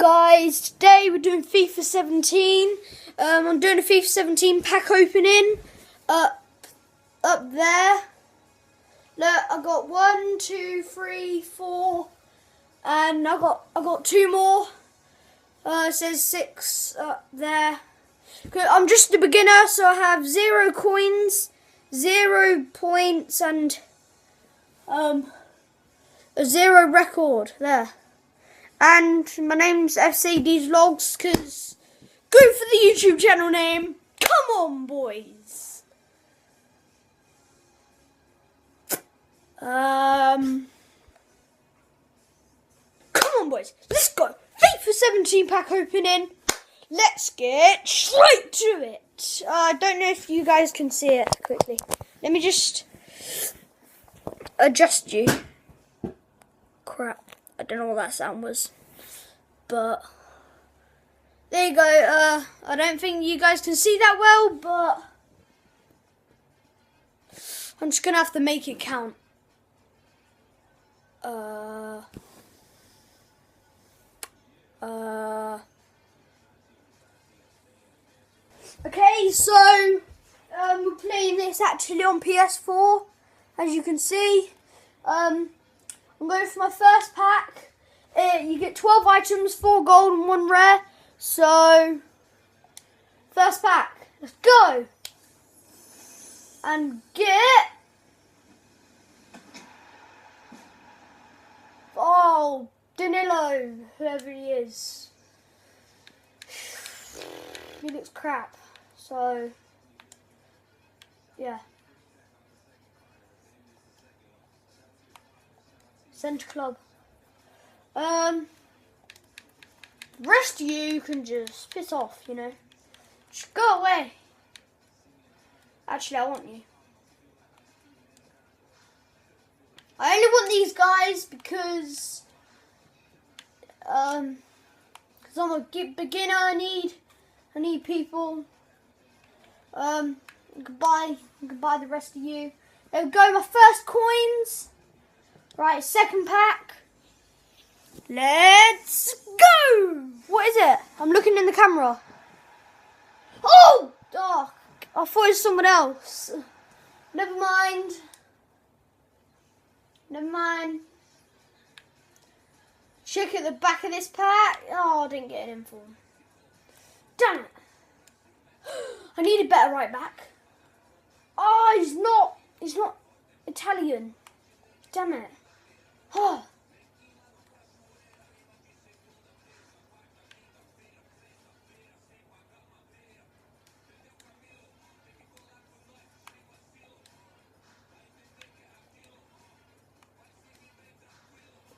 guys, today we're doing FIFA 17. I'm doing a FIFA 17 pack opening up there. Look, I got 1, 2, 3, 4, and I got 2 more. It says 6 up there. I'm just a beginner, so I have 0 coins, 0 points, and a 0 record there. And my name's FCD's Vlogs, because go for the YouTube channel name. Come on, boys. Come on, boys. Let's go. FIFA 17 pack opening. Let's get straight to it. I don't know if you guys can see it quickly. Let me just adjust you. Crap. I don't know what that sound was. But there you go. I don't think you guys can see that well, but I'm just going to have to make it count. Okay, so we're playing this actually on PS4, as you can see. I'm going for my first pack. You get 12 items, 4 gold and 1 rare. So, first pack. Let's go. And get... Oh, Danilo, whoever he is. He looks crap. So, yeah. Centre Club. The rest of you can just piss off, you know. Just go away. Actually, I want you. I only want these guys because I'm a beginner. I need people. Goodbye the rest of you. There we go. My first coins. Right, second pack. Let's go! What is it? I'm looking in the camera. Oh! I thought it was someone else. Never mind. Check at the back of this pack. Oh, I didn't get an inform. Damn it. I need a better right back. Oh, he's not Italian. Damn it. Oh.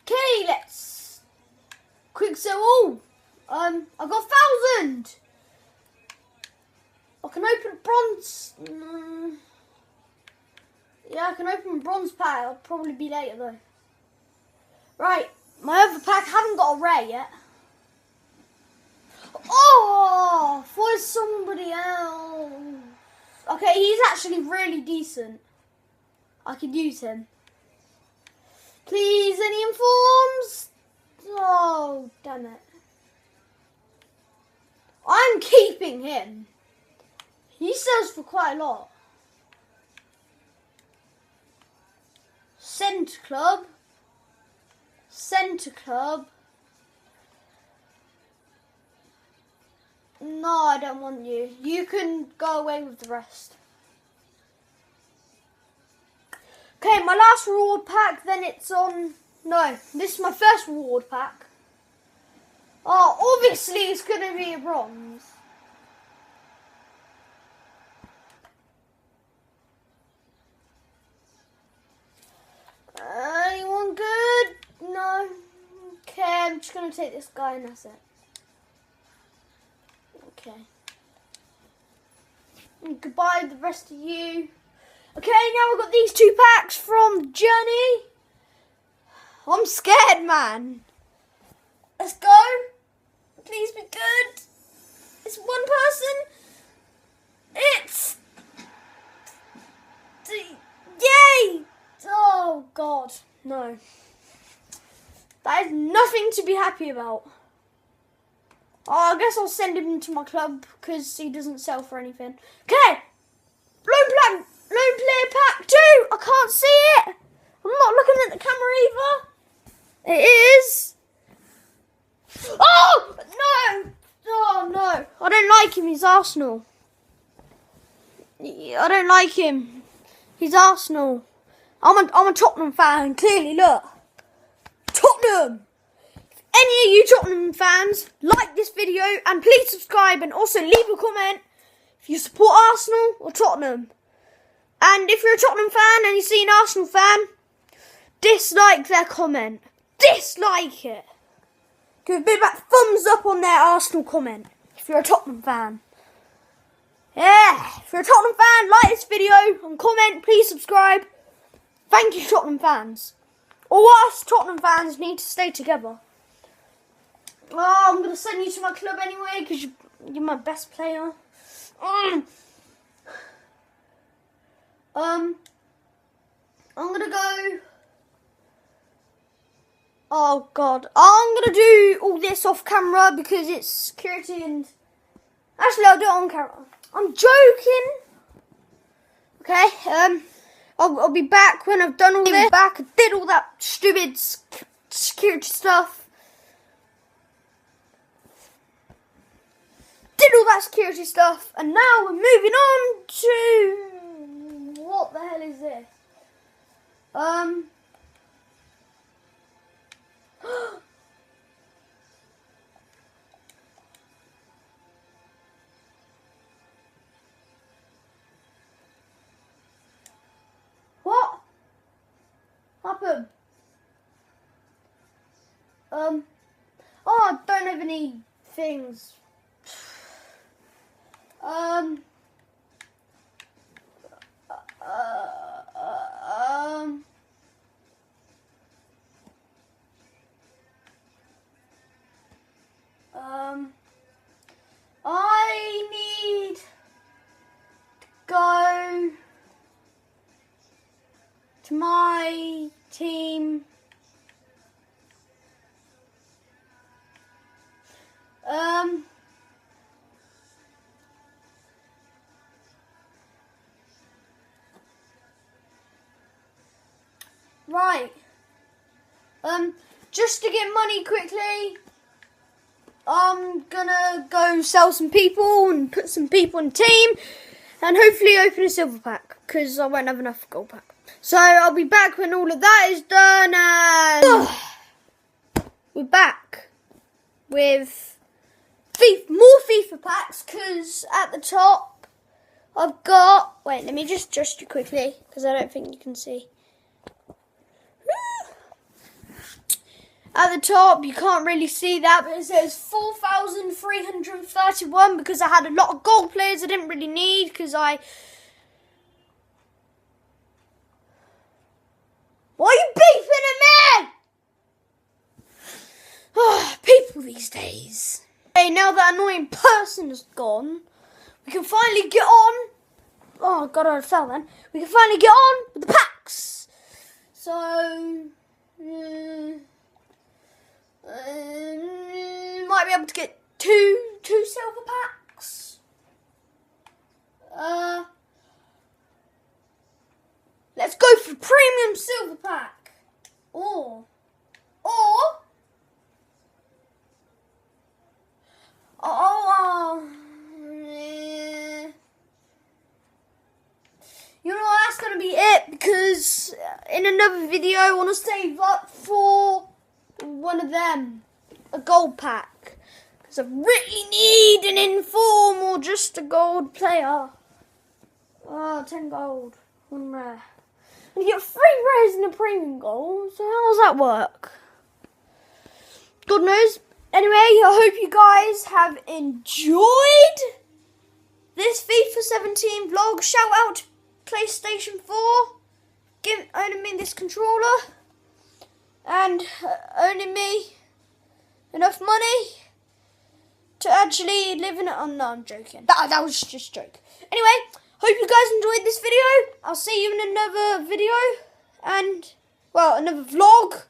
Okay, let's quick sell all. I got 1,000. I can open bronze. Yeah, I can open bronze pack. I'll probably be later though. Right, my other pack haven't got a rare yet. Oh, for somebody else. Okay, he's actually really decent. I could use him. Please, any informs? Oh, damn it. I'm keeping him. He sells for quite a lot. Centre Club. No, I don't want you. You can go away with the rest. Okay, my last reward pack, then it's on... No, this is my first reward pack. Oh, obviously it's going to be a bronze. Anyone good? No. Okay, I'm just going to take this guy and that's it. Okay. And goodbye the rest of you. Okay, now we've got these 2 packs from Journey. I'm scared, man. Let's go. Please be good. It's one person. It's... Yay! Oh, God. No. That is nothing to be happy about. Oh, I guess I'll send him to my club because he doesn't sell for anything. Okay. Lone player pack 2. I can't see it. I'm not looking at the camera either. It is. Oh, no. Oh, no. I don't like him. He's Arsenal. I don't like him. He's Arsenal. I'm a Tottenham fan. Clearly, look. Tottenham. If any of you Tottenham fans like this video, and please subscribe and also leave a comment if you support Arsenal or Tottenham. And if you're a Tottenham fan and you see an Arsenal fan, dislike their comment. Dislike it. Give a bit of a thumbs up on their Arsenal comment if you're a Tottenham fan. Yeah, if you're a Tottenham fan, like this video and comment, please subscribe. Thank you, Tottenham fans. All us Tottenham fans need to stay together. Oh, I'm going to send you to my club anyway because you're my best player. I'm going to go... Oh, God. I'm going to do all this off camera because it's security and... Actually, I'll do it on camera. I'm joking. Okay, I'll be back when I've done all this. I did all that stupid security stuff. And now we're moving on to... What the hell is this? What happened? Oh, I don't have any things. I need to go to my team. Right. Just to get money quickly, I'm gonna go sell some people and put some people in the team and hopefully open a silver pack because I won't have enough gold pack. So I'll be back when all of that is done and we're back with more FIFA packs because at the top I've got, wait, let me just adjust you quickly because I don't think you can see. At the top, you can't really see that, but it says 4,331 because I had a lot of gold players I didn't really need because I... Why are you beeping at me? Oh, people these days. Okay, now that annoying person is gone, we can finally get on. Oh, God, I fell then. We can finally get on with the packs. So... might be able to get two silver packs. Let's go for premium silver pack. Or you know what, that's gonna be it because in another video I want to save up for one of them, a gold pack, because I really need an inform or just a gold player. Oh, 10 gold, 1 rare. And you get 3 rares in a premium gold, so how does that work? God knows. Anyway, I hope you guys have enjoyed this FIFA 17 vlog. Shout out to PlayStation 4, owning me this controller. And earning me enough money to actually live in it. Oh, no, I'm joking. That was just a joke. Anyway, hope you guys enjoyed this video. I'll see you in another video and, well, another vlog.